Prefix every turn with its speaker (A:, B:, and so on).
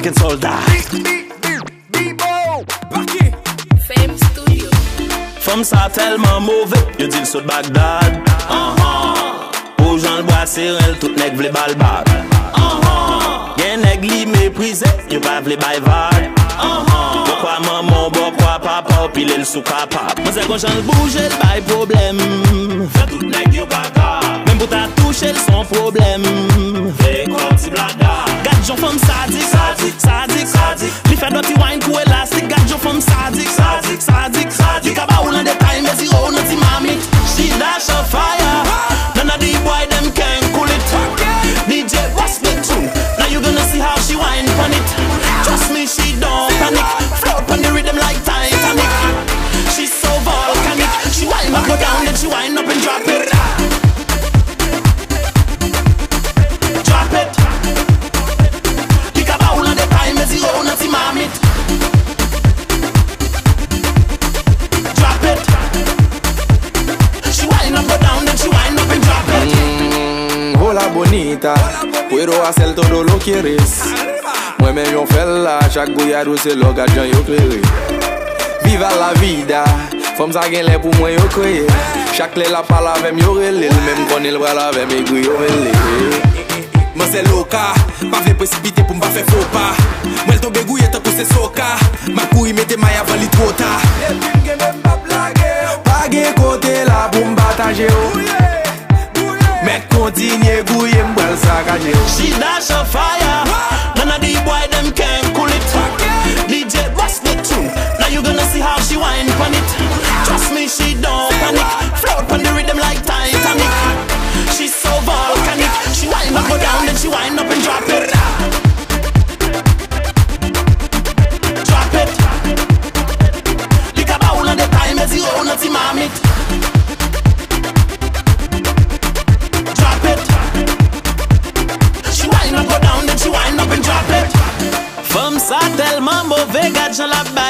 A: African soldat.
B: Fame Studio.
A: Femme ça tellement mauvais, yo dit sur Bagdad. Ou Jean le bois serrel, tout nèg vle balbad. Gen nèg li méprisé, yo pas vle bay vague. Pourquoi maman, pourquoi papa, pile le sou capable. Moi c'est quand Jean le bouge, le bay problème. Fait tout nèg yo baka. Même pour ta toucher, son problème. Fait comme si blada. Gade Jean femme sadique, sadique, sadique, sadique. Li fait dirty wine pour élastique. Gade Jean femme sadique, sadique, sadique, sadique. Kaba ou l'en détail, mais si oh, not mamie. She dash a fire. None of the boy them can cool it. DJ bust me too. Now you gonna see how she whine on it. Trust me, she don't panic. Float on the rhythm like Titanic. She's so volcanic. She whine up, go down, then she whine up and drop it. Drop it. Pick up all of the time as you own it, mammy. Drop it. She whine up, go down, then she whine up and drop it.
C: Hola bonita, puedo hacer todo lo que quieres. Moi-même yon fè la, chaque gouyadou c'est lo gadjan yo klere. Viva la vida, fòm sa gen lè pou mwen yo kreye. Chaque lè la pala avèm yo rele, même kon el bral avèm e gri yo vele.
D: Moi c'est loca, pas vle précipiter pour m'pa faire faux pas. Moi tombe gouye tant que c'est soca. Ma couille mette maille avant li trop tard.
C: Pa gen kote la pou m'bataje yo. Met kontinye gouye m'bral sakaje yo.
A: She dash a fire. None of the boy them can cool it. DJ bust me too. Now you gonna see how she whine on it. Trust me, she don't panic. Float on the rhythm like Titanic. She's so volcanic. She whine up, go down, then she whine up and drop it. Drop it. Lick a bowl of the time as you own it, mammy. Drop it. She whine up, go down, then she whine up and drop it. Femme ça tellement mauvais, gade j'en la bas.